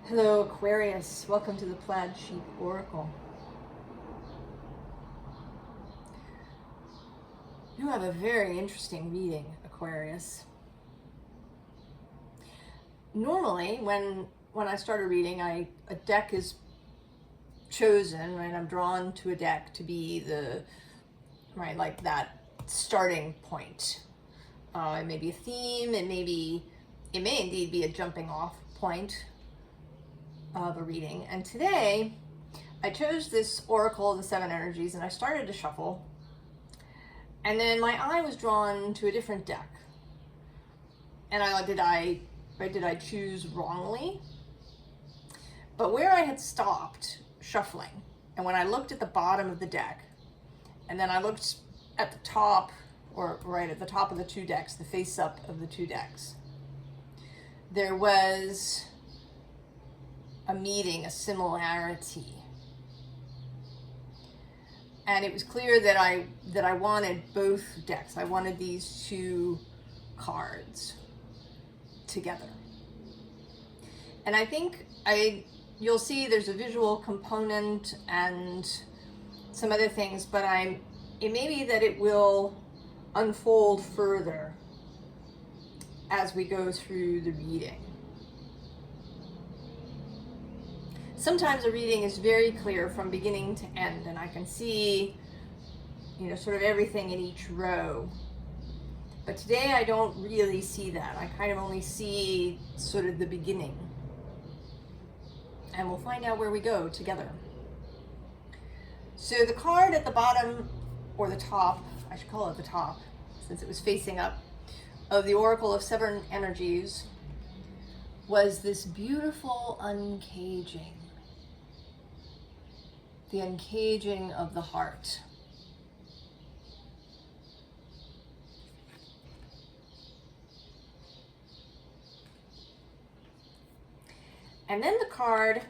Hello Aquarius, welcome to the Plaid Sheep Oracle. You have a very interesting reading, Aquarius. Normally, when I start a reading, a deck is chosen, right? I'm drawn to a deck to be like that starting point. It may be a theme, it may indeed be a jumping off point of a reading. And today I chose this Oracle of the Seven Energies and I started to shuffle, and then my eye was drawn to a different deck, and I thought, did I choose wrongly? But where I had stopped shuffling, and when I looked at the bottom of the deck, and then I looked at the top, or right at the top of the two decks, the face up of the two decks, there was a meeting, a similarity. And it was clear that I wanted both decks. I wanted these two cards together. And I think you'll see there's a visual component and some other things, but it may be that it will unfold further as we go through the reading. Sometimes a reading is very clear from beginning to end, and I can see, sort of everything in each row. But today I don't really see that. I kind of only see sort of the beginning. And we'll find out where we go together. So the card at the bottom, or the top, I should call it the top, since it was facing up, of the Oracle of Seven Energies was this beautiful uncaging. The uncaging of the heart. And then the card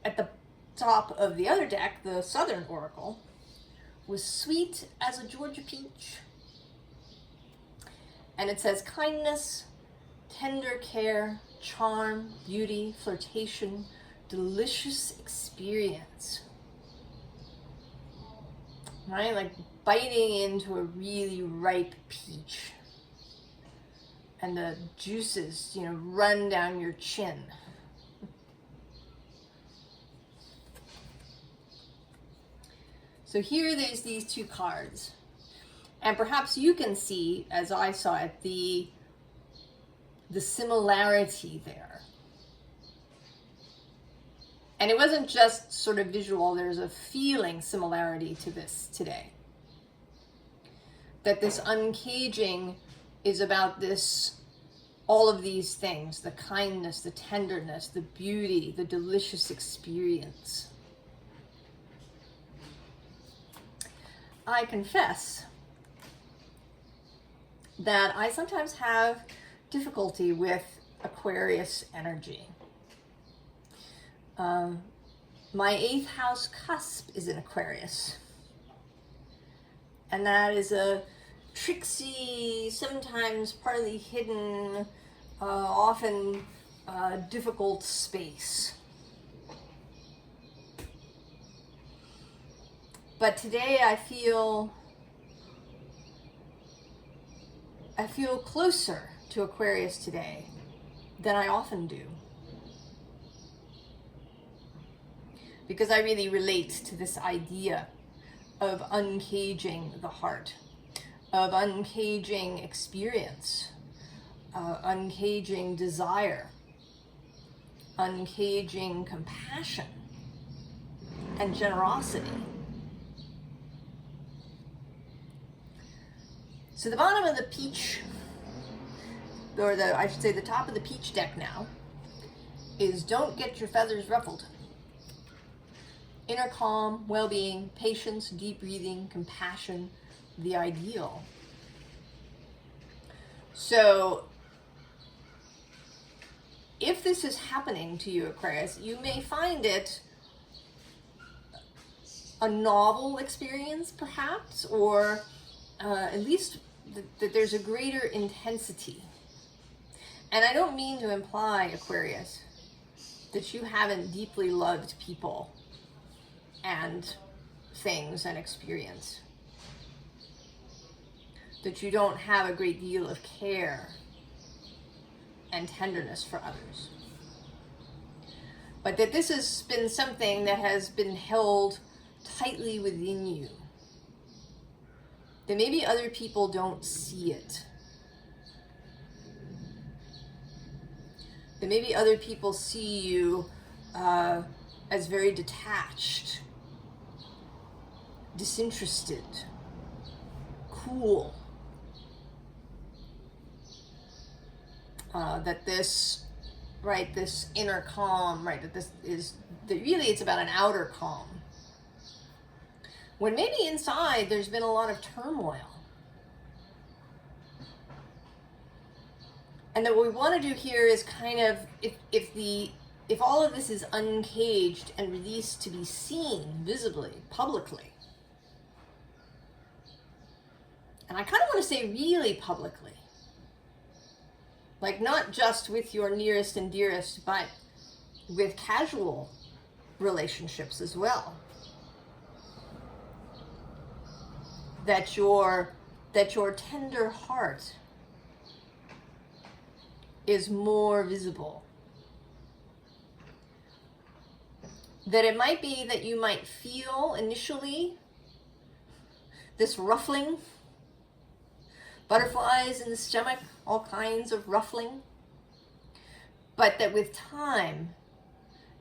at the top of the other deck, the Southern Oracle, was sweet as a Georgia peach. And it says kindness, tender care, charm, beauty, flirtation, delicious experience. Right? Like biting into a really ripe peach. And the juices, run down your chin. So here there's these two cards. And perhaps you can see, as I saw it, the similarity there. And it wasn't just sort of visual, there's a feeling similarity to this today. That this uncaging is about all of these things, the kindness, the tenderness, the beauty, the delicious experience. I confess that I sometimes have difficulty with Aquarius energy. My 8th house cusp is in Aquarius. And that is a tricksy, sometimes partly hidden, often difficult space. But today I feel closer to Aquarius today than I often do. Because I really relate to this idea of uncaging the heart, of uncaging experience, uncaging desire, uncaging compassion, and generosity. So the bottom of the peach, or I should say the top of the peach deck now, is don't get your feathers ruffled. Inner calm, well-being, patience, deep breathing, compassion, the ideal. So if this is happening to you, Aquarius, you may find it a novel experience, perhaps, or at least that there's a greater intensity. And I don't mean to imply, Aquarius, that you haven't deeply loved people and things and experience. That you don't have a great deal of care and tenderness for others. But that this has been something that has been held tightly within you. That maybe other people don't see it. That maybe other people see you as very detached, disinterested, cool. That this, right, this inner calm, right, that really it's about an outer calm. When maybe inside there's been a lot of turmoil. And that what we want to do here is kind of, if all of this is uncaged and released to be seen visibly, publicly, and I kind of want to say really publicly, like not just with your nearest and dearest, but with casual relationships as well. That your tender heart is more visible. That it might be that you might feel initially this ruffling, butterflies in the stomach, all kinds of ruffling, but that with time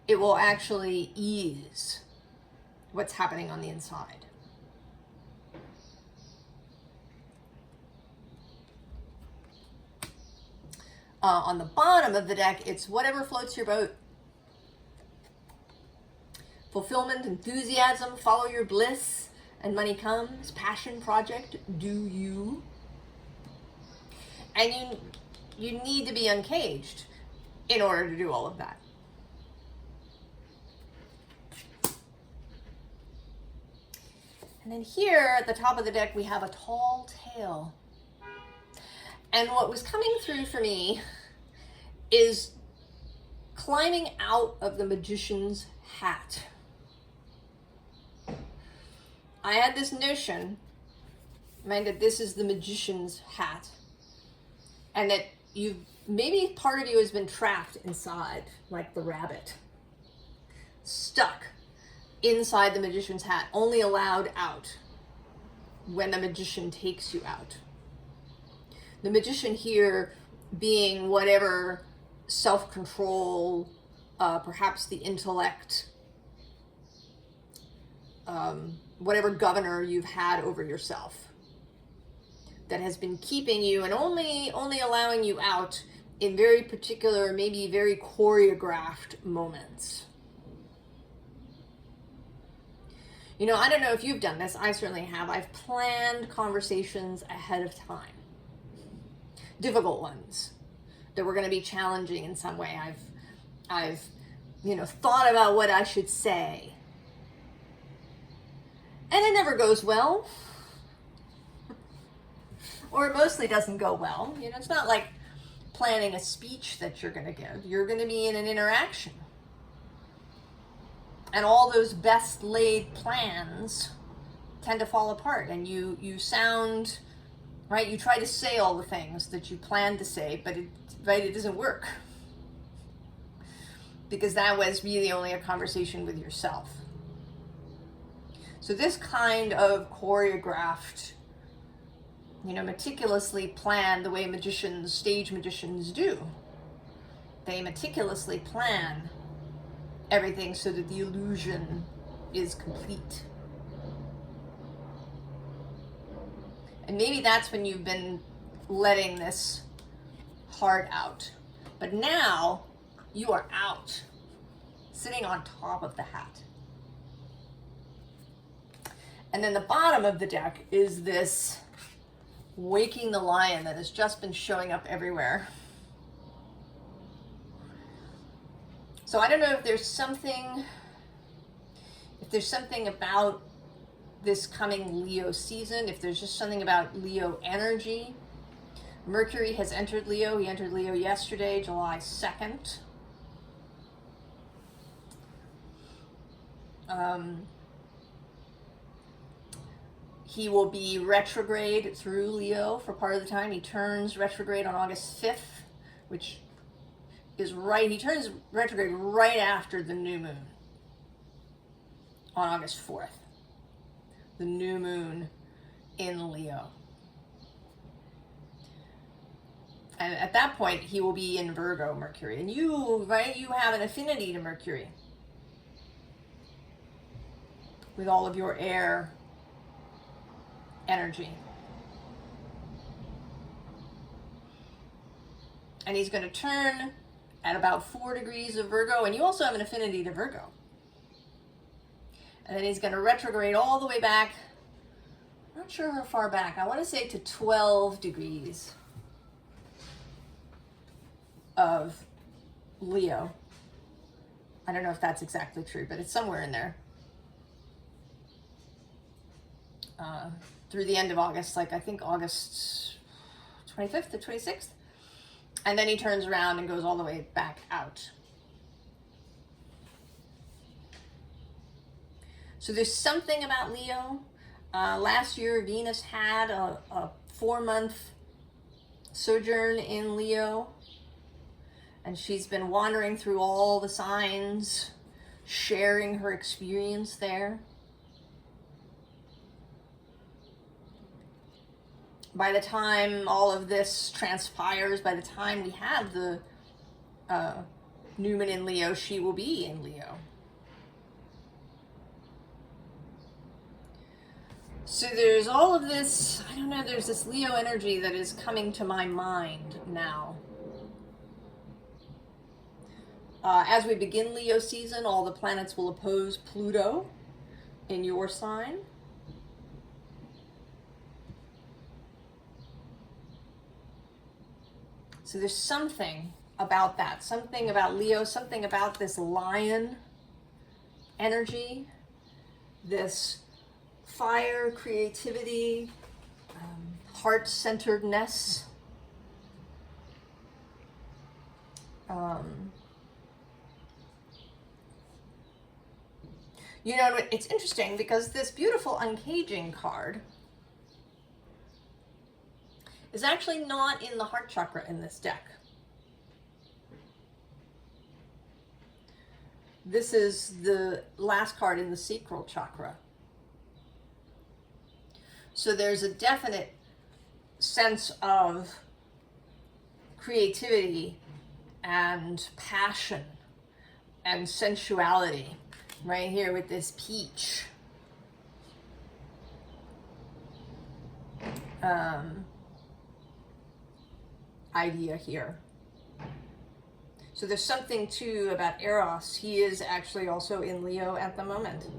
it will actually ease what's happening on the inside. On the bottom of the deck, it's whatever floats your boat. Fulfillment, enthusiasm, follow your bliss, and money comes. Passion project, do you. And you need to be uncaged in order to do all of that. And then here at the top of the deck, we have a tall tale. And what was coming through for me is climbing out of the magician's hat. I had this notion, mind that this is the magician's hat, and that maybe part of you has been trapped inside, like the rabbit, stuck inside the magician's hat, only allowed out when the magician takes you out. The magician here being whatever self-control, perhaps the intellect, whatever governor you've had over yourself that has been keeping you and only allowing you out in very particular, maybe very choreographed moments. You know, I don't know if you've done this. I certainly have. I've planned conversations ahead of time. Difficult ones that were going to be challenging in some way. I've thought about what I should say. And it never goes well. Or it mostly doesn't go well. You know, it's not like planning a speech that you're going to give. You're going to be in an interaction. And all those best laid plans tend to fall apart. And you sound, right? You try to say all the things that you plan to say, but it doesn't work. Because that was really only a conversation with yourself. So this kind of choreographed, meticulously planned the way stage magicians do. They meticulously plan everything so that the illusion is complete. And maybe that's when you've been letting this heart out. But now you are out, sitting on top of the hat. And then the bottom of the deck is this waking the lion that has just been showing up everywhere. So I don't know if there's something about this coming Leo season, if there's just something about Leo energy Mercury has entered Leo. He entered Leo yesterday, July 2nd. He will be retrograde through Leo for part of the time. He turns retrograde on August 5th, which is he turns retrograde right after the new moon on August 4th. The new moon in Leo. And at that point, he will be in Virgo, Mercury. And you, right, you have an affinity to Mercury with all of your air energy. And he's going to turn at about 4 degrees of Virgo, and you also have an affinity to Virgo. And then he's going to retrograde all the way back, I'm not sure how far back, I want to say to 12 degrees of Leo. I don't know if that's exactly true, but it's somewhere in there. Through the end of August, like I think August 25th to 26th. And then he turns around and goes all the way back out. So there's something about Leo. Last year, Venus had a 4-month sojourn in Leo. And she's been wandering through all the signs, sharing her experience there. By the time all of this transpires, by the time we have the new moon in Leo, she will be in Leo. So there's all of this, I don't know, there's this Leo energy that is coming to my mind now. As we begin Leo season, all the planets will oppose Pluto in your sign. So there's something about that, something about Leo, something about this lion energy, this fire, creativity, heart-centeredness. You know, it's interesting because this beautiful uncaging card is actually not in the heart chakra in this deck. This is the last card in the sacral chakra. So there's a definite sense of creativity and passion and sensuality right here with this peach. Idea here. So there's something too about Eros. He is actually also in Leo at the moment.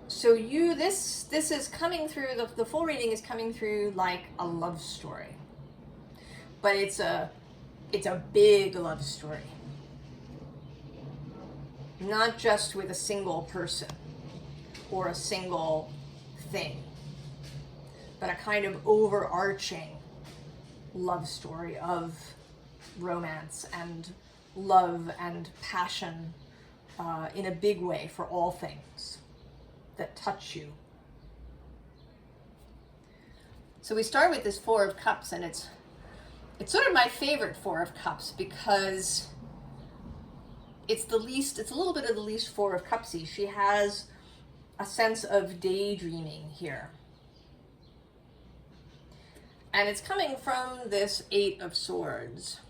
So this is coming through, the full reading is coming through like a love story. But it's a big love story. Not just with a single person or a single thing, but a kind of overarching love story of romance and love and passion in a big way for all things that touch you. So we start with this Four of Cups, and it's sort of my favorite Four of Cups because it's a little bit of the least Four of Cupsy. She has a sense of daydreaming here. And it's coming from this Eight of Swords.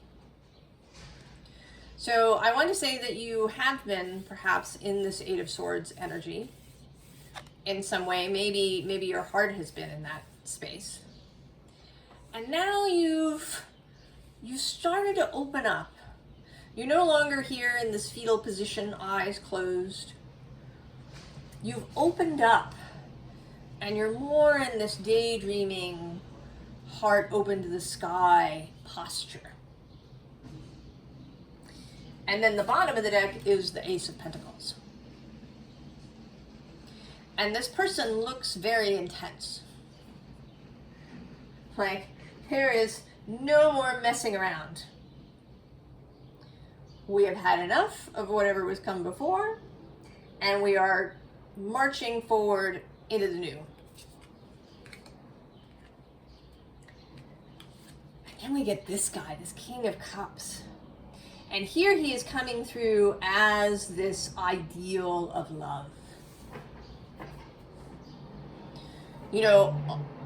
So I want to say that you have been perhaps in this Eight of Swords energy in some way. Maybe your heart has been in that space. And now you started to open up. You're no longer here in this fetal position, eyes closed. You've opened up and you're more in this daydreaming, heart open to the sky posture. And then the bottom of the deck is the Ace of Pentacles. And this person looks very intense. Like, there is no more messing around. We have had enough of whatever was come before, and we are marching forward into the new. And then we get this guy, this King of Cups. And here he is coming through as this ideal of love. You know,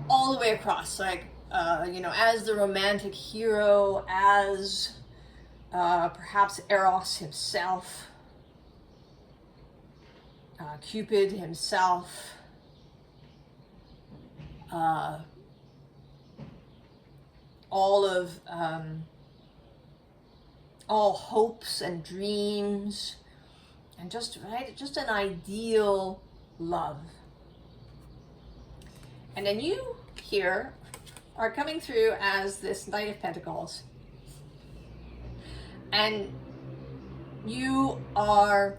all the way across, like, you know, as the romantic hero, as perhaps Eros himself, Cupid himself, all hopes and dreams, and just an ideal love. And then you here are coming through as this Knight of Pentacles, and you are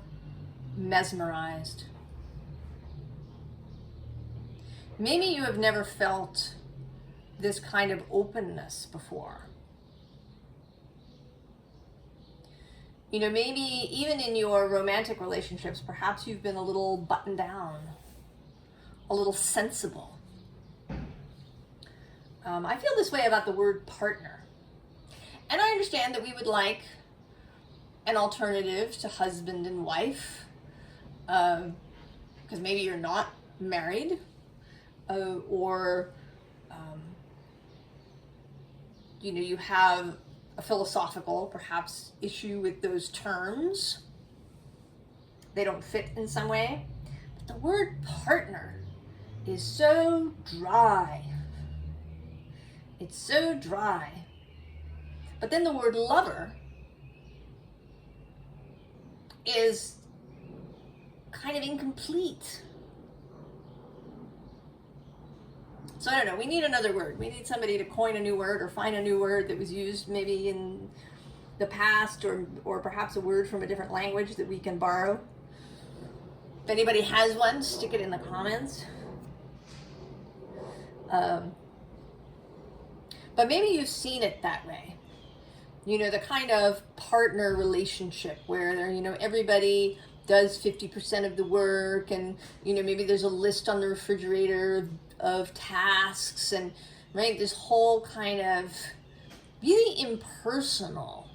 mesmerized. Maybe you have never felt this kind of openness before. You know, maybe even in your romantic relationships, perhaps you've been a little buttoned down, a little sensible. I feel this way about the word partner. And I understand that we would like an alternative to husband and wife, because maybe you're not married, or you know, you have a philosophical, perhaps, issue with those terms. They don't fit in some way. But the word partner is so dry. It's so dry. But then the word lover is kind of incomplete. So I don't know, we need another word. We need somebody to coin a new word or find a new word that was used maybe in the past, or perhaps a word from a different language that we can borrow. If anybody has one, stick it in the comments. But maybe you've seen it that way. You know, the kind of partner relationship where, you know, everybody does 50% of the work, and, you know, maybe there's a list on the refrigerator of tasks, and right, this whole kind of really impersonal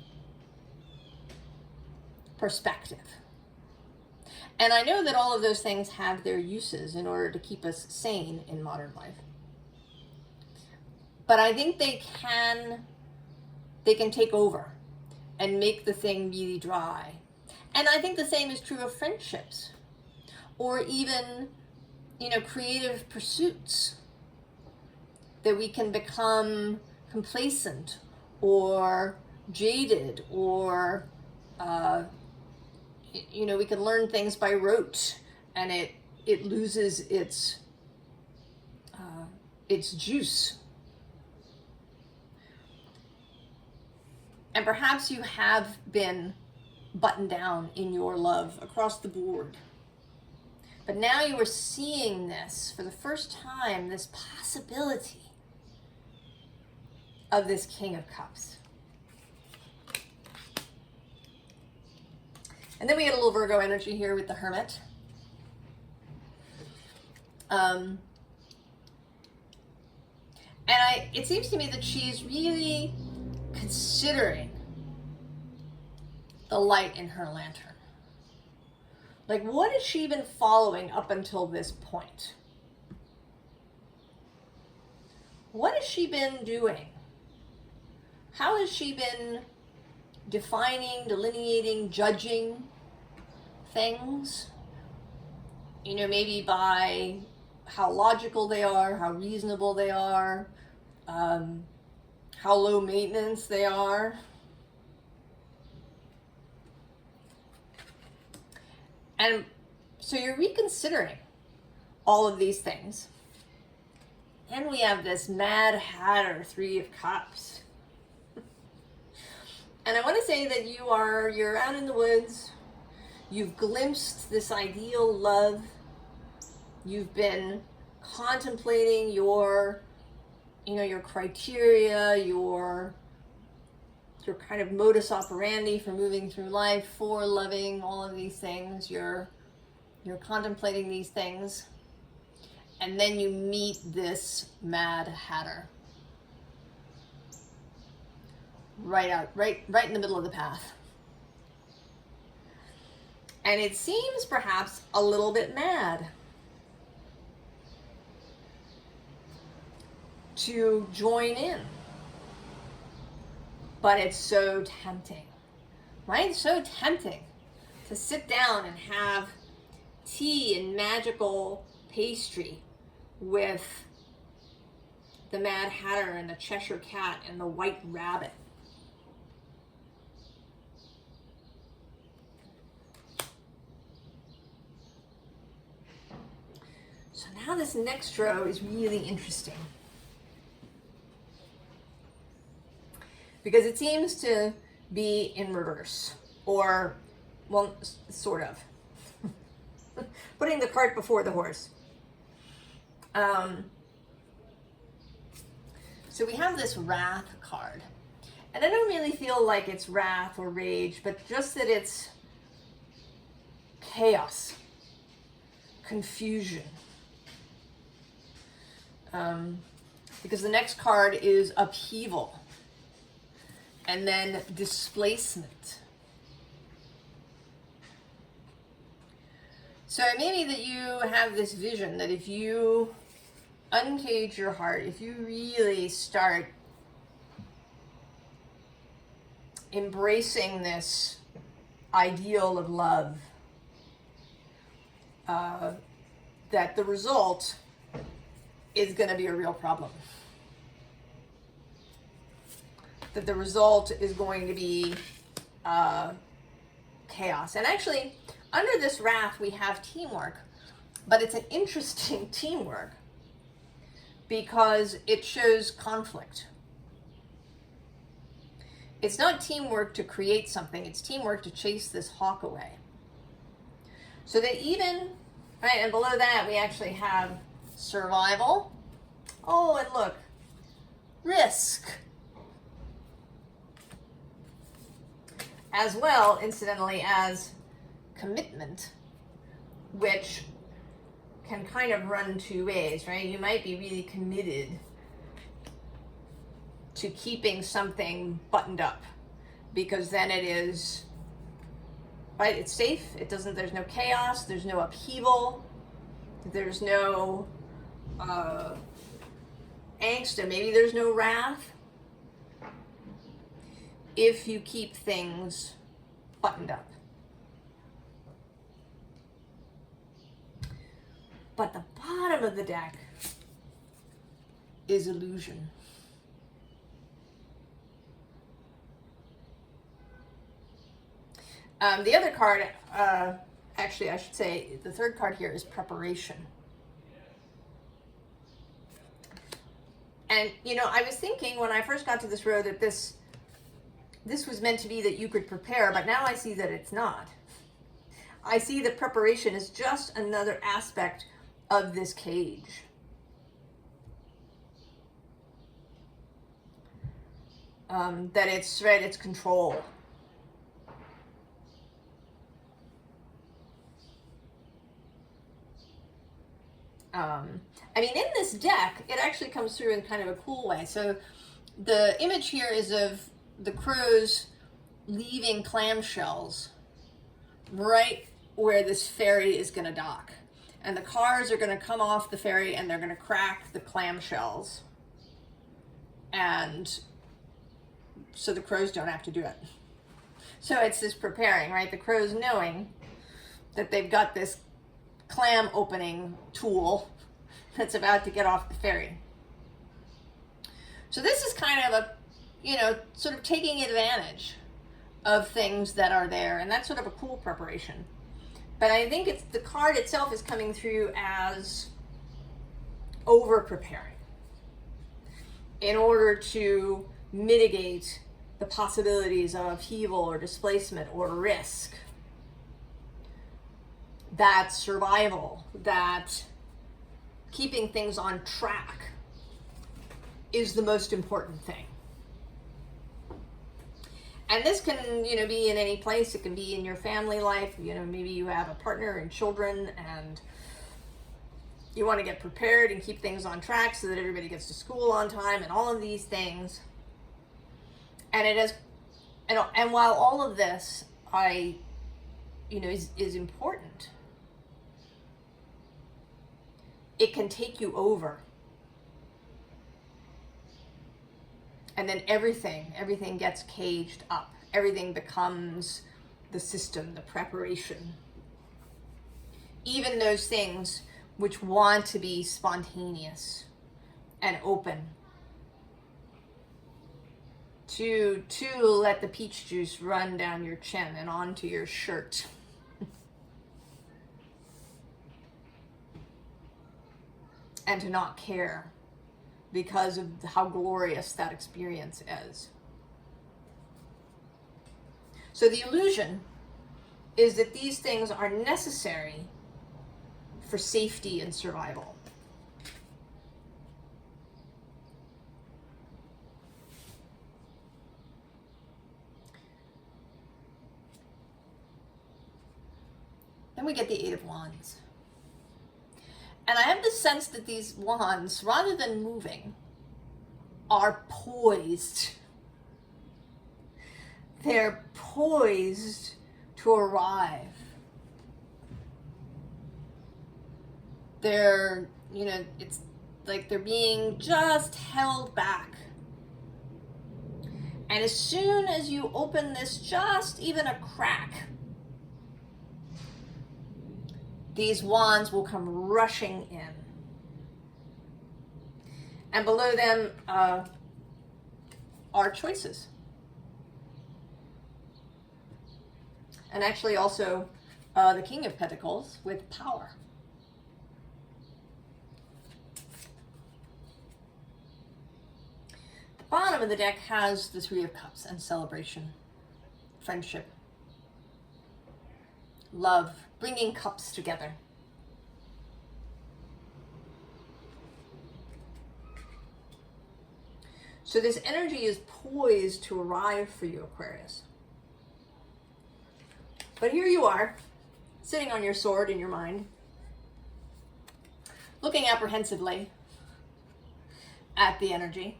perspective. And I know that all of those things have their uses in order to keep us sane in modern life. But I think they can take over and make the thing really dry. And I think the same is true of friendships, or even, you know, creative pursuits, that we can become complacent or jaded, or you know, we can learn things by rote, and it loses its juice. And perhaps you have been buttoned down in your love across the board. But now you are seeing this for the first time, this possibility of this King of Cups. And then we get a little Virgo energy here with the Hermit. And it seems to me that she's really considering the light in her lantern. Like, what has she been following up until this point? What has she been doing? How has she been defining, delineating, judging things? You know, maybe by how logical they are, how reasonable they are, how low maintenance they are. And so you're reconsidering all of these things. And we have this Mad Hatter Three of Cups. And I want to say that you're out in the woods. You've glimpsed this ideal love. You've been contemplating your, your criteria, your kind of modus operandi for moving through life, for loving, all of these things. You're contemplating these things, and then you meet this Mad Hatter right in the middle of the path. And it seems perhaps a little bit mad to join in. But it's so tempting, right? So tempting to sit down and have tea and magical pastry with the Mad Hatter and the Cheshire Cat and the White Rabbit. So now this next row is really interesting, because it seems to be in reverse, or, well, sort of. Putting the cart before the horse. So we have this Wrath card. And I don't really feel like it's wrath or rage, but just that it's chaos, confusion. Because the next card is upheaval. And then displacement. So it may be that you have this vision that if you uncage your heart, if you really start embracing this ideal of love, that the result is going to be a real problem. That the result is going to be chaos. And actually, under this wrath, we have teamwork, but it's an interesting teamwork because it shows conflict. It's not teamwork to create something, it's teamwork to chase this hawk away. So that even, right, and below that, we actually have survival. Oh, and look, risk. As well, incidentally, as commitment, which can kind of run two ways, right? You might be really committed to keeping something buttoned up because then it is, right, it's safe, there's no chaos, there's no upheaval, there's no angst, and maybe there's no wrath if you keep things buttoned up. But the bottom of the deck is illusion. The other card, actually I should say, the third card here is preparation. And, I was thinking when I first got to this row that this was meant to be that you could prepare, but now I see that it's not. I see that preparation is just another aspect of this cage. That it's, right, it's control. I mean, in this deck, it actually comes through in kind of a cool way. So the image here is of the crows leaving clamshells right where this ferry is going to dock. And the cars are going to come off the ferry and they're going to crack the clamshells. And so the crows don't have to do it. So it's this preparing, right? The crows knowing that they've got this clam opening tool that's about to get off the ferry. So this is kind of a, sort of taking advantage of things that are there, and that's sort of a cool preparation. But I think it's the card itself is coming through as over preparing in order to mitigate the possibilities of upheaval or displacement or risk. That survival, that keeping things on track is the most important thing. And this can, you know, be in any place. It can be in your family life. You know, maybe you have a partner and children, and you want to get prepared and keep things on track so that everybody gets to school on time and all of these things. And it is, and while all of this, is important, it can take you over. And then everything gets caged up. Everything becomes the system, the preparation. Even those things which want to be spontaneous and open. To let the peach juice run down your chin and onto your shirt. And to not care because of how glorious that experience is. So the illusion is that these things are necessary for safety and survival. Then we get the Eight of Wands. And I have the sense that these wands, rather than moving, are poised. They're poised to arrive. They're, it's like they're being just held back. And as soon as you open this just even a crack, these wands will come rushing in. And below them are choices. And actually also the King of Pentacles with power. The bottom of the deck has the Three of Cups and celebration, friendship, love, bringing cups together. So this energy is poised to arrive for you, Aquarius. But here you are, sitting on your sword in your mind, looking apprehensively at the energy.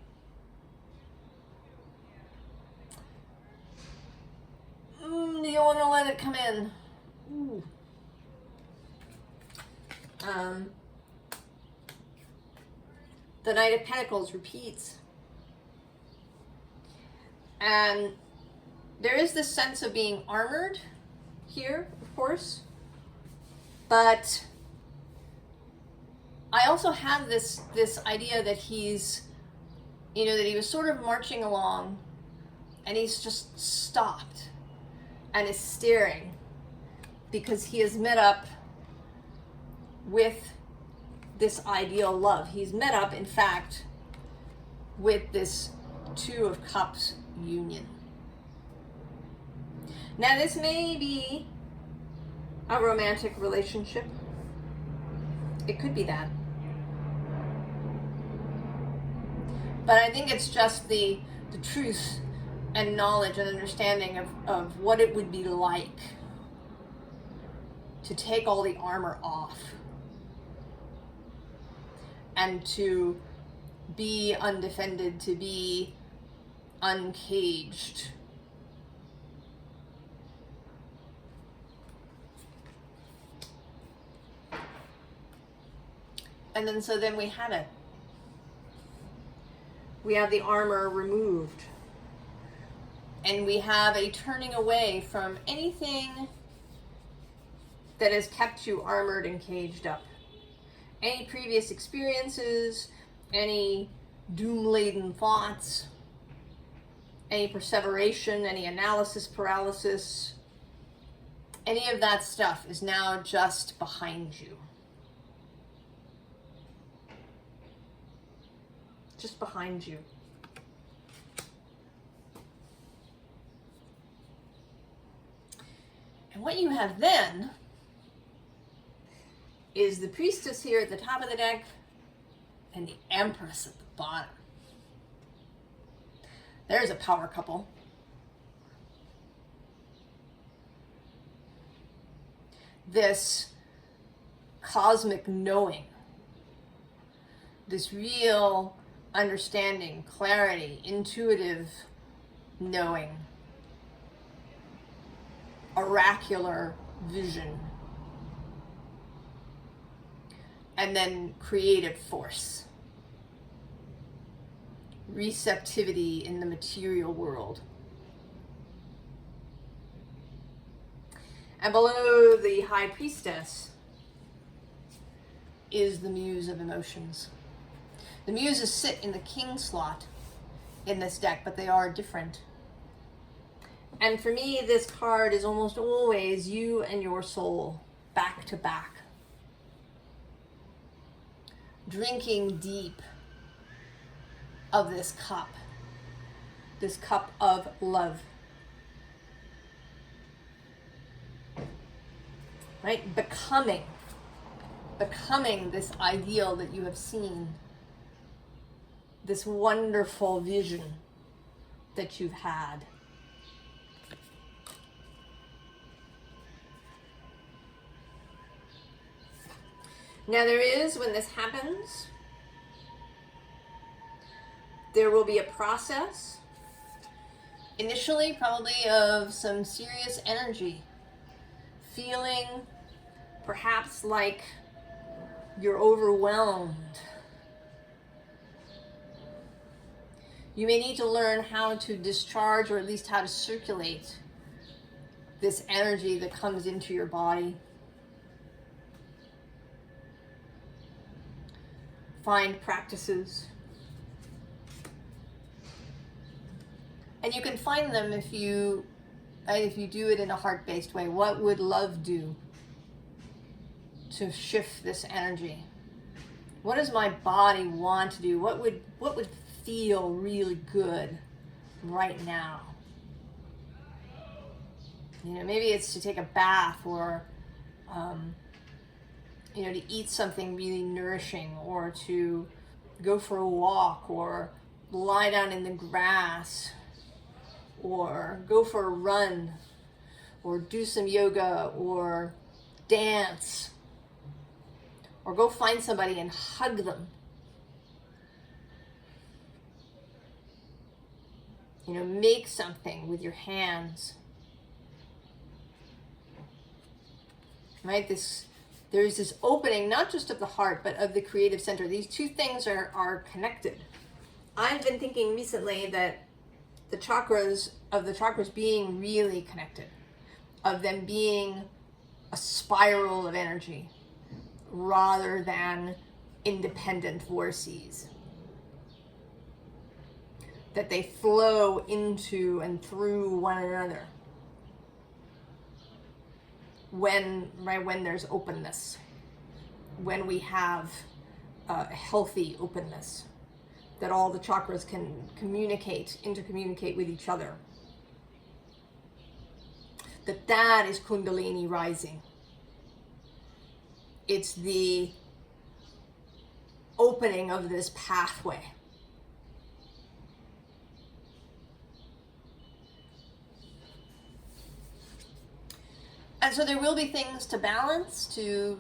Do you want to let it come in? Ooh. The Knight of Pentacles repeats. And there is this sense of being armored here, of course. But I also have this idea that he's, that he was sort of marching along and he's just stopped and is staring because he has met up with this ideal love. He's met up, in fact, with this Two of Cups union. Now, this may be a romantic relationship. It could be that. But I think it's just the truth and knowledge and understanding of what it would be like to take all the armor off and to be undefended, to be uncaged. And then we have it. We have the armor removed. And we have a turning away from anything that has kept you armored and caged up. Any previous experiences, any doom-laden thoughts, any perseveration, any analysis paralysis, any of that stuff is now just behind you. Just behind you. And what you have then is the Priestess here at the top of the deck and the Empress at the bottom. There's a power couple. This cosmic knowing, this real understanding, clarity, intuitive knowing, oracular vision, and then creative force, receptivity in the material world. And below the High Priestess is the Muse of Emotions. The Muses sit in the King slot in this deck, but they are different. And for me, this card is almost always you and your soul, back to back. Drinking deep of this cup of love. Right? Becoming this ideal that you have seen, this wonderful vision that you've had. Now there is, when this happens, there will be a process, initially probably of some serious energy, feeling perhaps like you're overwhelmed. You may need to learn how to discharge, or at least how to circulate this energy that comes into your body. Find practices. And you can find them if you do it in a heart-based way. What would love do to shift this energy? What does my body want to do? What would feel really good right now? You know, maybe it's to take a bath, or to eat something really nourishing, or to go for a walk, or lie down in the grass, or go for a run, or do some yoga, or dance, or go find somebody and hug them. Make something with your hands. Right? There's this opening, not just of the heart, but of the creative center. These two things are connected. I've been thinking recently that the chakras being really connected, of them being a spiral of energy rather than independent vortices, that they flow into and through one another when there's openness, when we have a healthy openness, that all the chakras can intercommunicate with each other. That is Kundalini rising. It's the opening of this pathway. And so there will be things to balance, to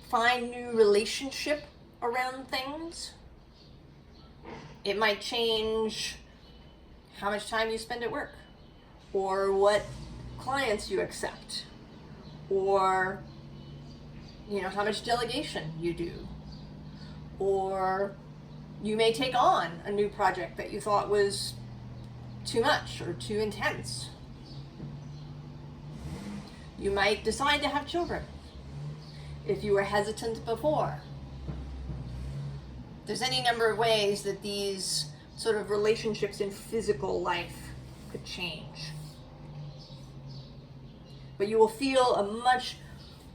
find new relationship around things. It might change how much time you spend at work, or what clients you accept, or how much delegation you do, or you may take on a new project that you thought was too much or too intense. You might decide to have children if you were hesitant before. There's any number of ways that these sort of relationships in physical life could change. But you will feel a much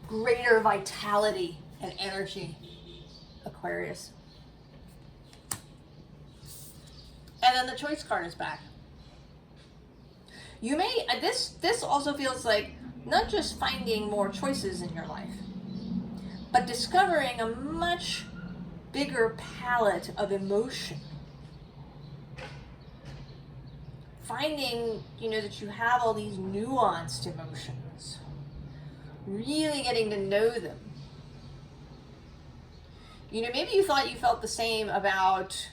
greater vitality and energy, Aquarius. And then the choice card is back. You may, this also feels like not just finding more choices in your life, but discovering a much bigger palette of emotion. Finding, that you have all these nuanced emotions. Really getting to know them. Maybe you thought you felt the same about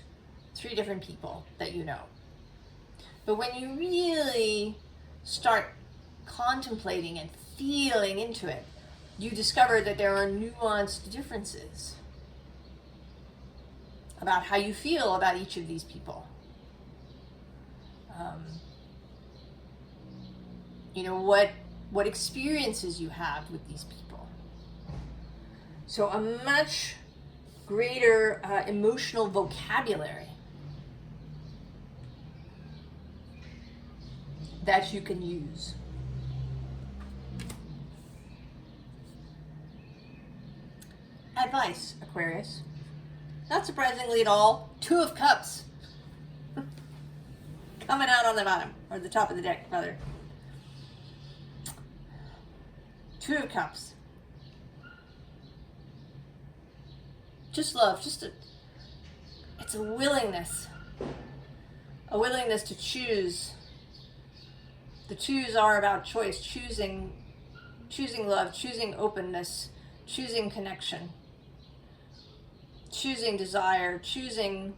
3 different people that you know. But when you really start contemplating and feeling into it, you discover that there are nuanced differences about how you feel about each of these people. What experiences you have with these people. So a much greater emotional vocabulary that you can use. Advice, Aquarius. Not surprisingly at all, 2 of Cups. Coming out on the bottom, or the top of the deck, rather. 2 of Cups. Just love, it's a willingness. A willingness to choose. The 2s are about choice, choosing love, choosing openness, choosing connection, choosing desire, choosing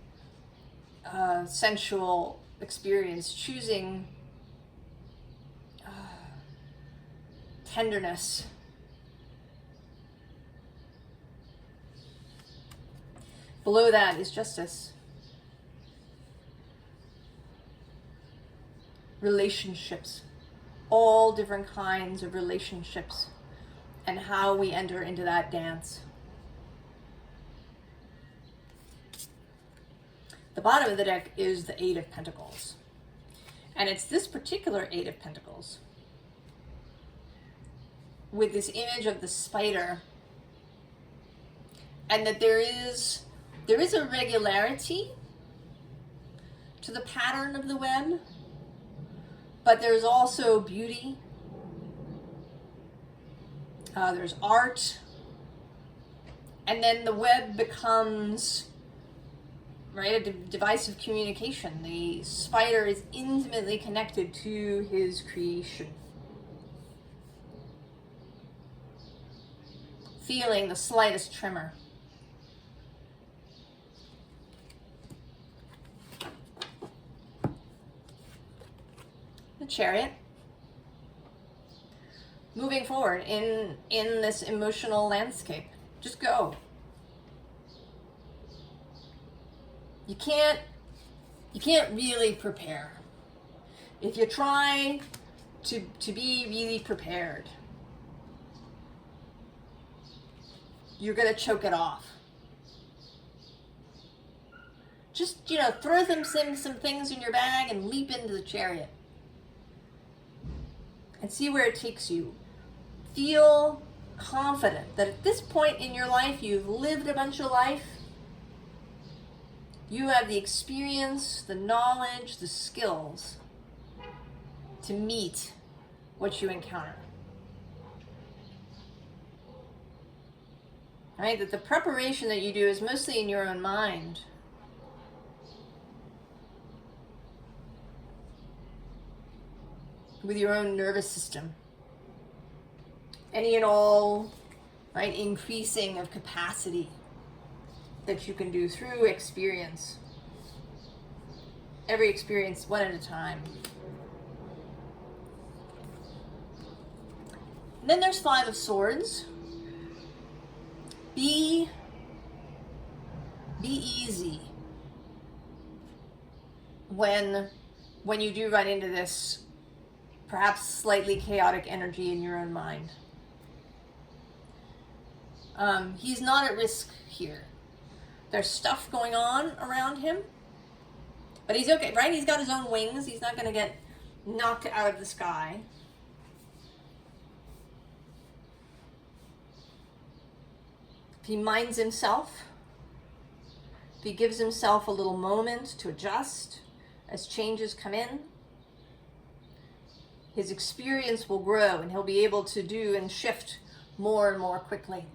sensual experience, choosing tenderness. Below that is justice. Relationships. All different kinds of relationships and how we enter into that dance. The bottom of the deck is the 8 of Pentacles. And it's this particular 8 of Pentacles with this image of the spider, and that there is a regularity to the pattern of the web, but there's also beauty. There's art, and then the web becomes a device of communication. The spider is intimately connected to his creation. Feeling the slightest tremor. The Chariot. Moving forward in this emotional landscape. Just go. You can't really prepare. If you try to be really prepared, you're going to choke it off. Just, throw some things in your bag and leap into the Chariot. And see where it takes you. Feel confident that at this point in your life, you've lived a bunch of life. You have the experience, the knowledge, the skills to meet what you encounter. Right? That the preparation that you do is mostly in your own mind. With your own nervous system. Any and all, increasing of capacity that you can do through experience. Every experience one at a time. And then there's 5 of Swords. Be easy when you do run into this perhaps slightly chaotic energy in your own mind. He's not at risk here. There's stuff going on around him, but he's okay, right? He's got his own wings. He's not going to get knocked out of the sky. If he minds himself, if he gives himself a little moment to adjust as changes come in, his experience will grow and he'll be able to do and shift more and more quickly.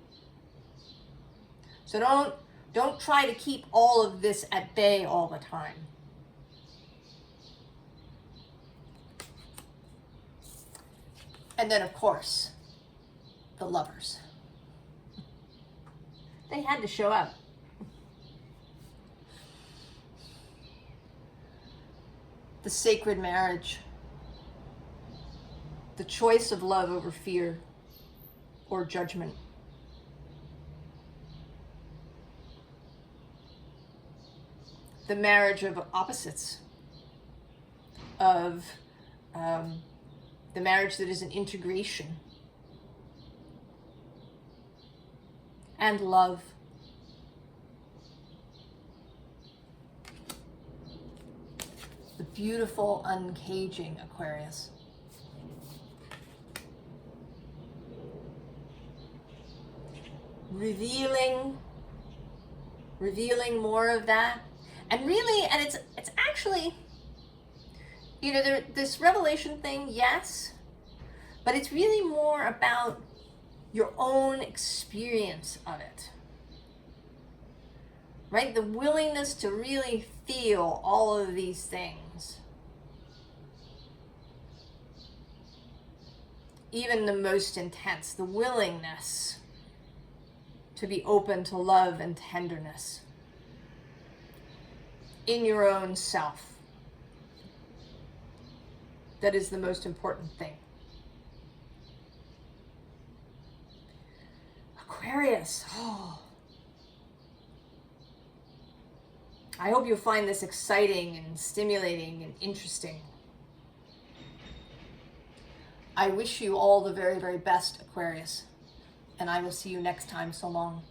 So don't try to keep all of this at bay all the time. And then, of course, the lovers. They had to show up. The sacred marriage. The choice of love over fear or judgment. The marriage of opposites. Of the marriage that is an integration. And love. The beautiful uncaging, Aquarius. Revealing more of that. And really, and it's actually, you know, this revelation thing, yes, but it's really more about your own experience of it, right? The willingness to really feel all of these things, even the most intense, the willingness to be open to love and tenderness in your own self. That is the most important thing. Aquarius, oh. I hope you'll find this exciting and stimulating and interesting. I wish you all the very, very best, Aquarius, and I will see you next time. So long.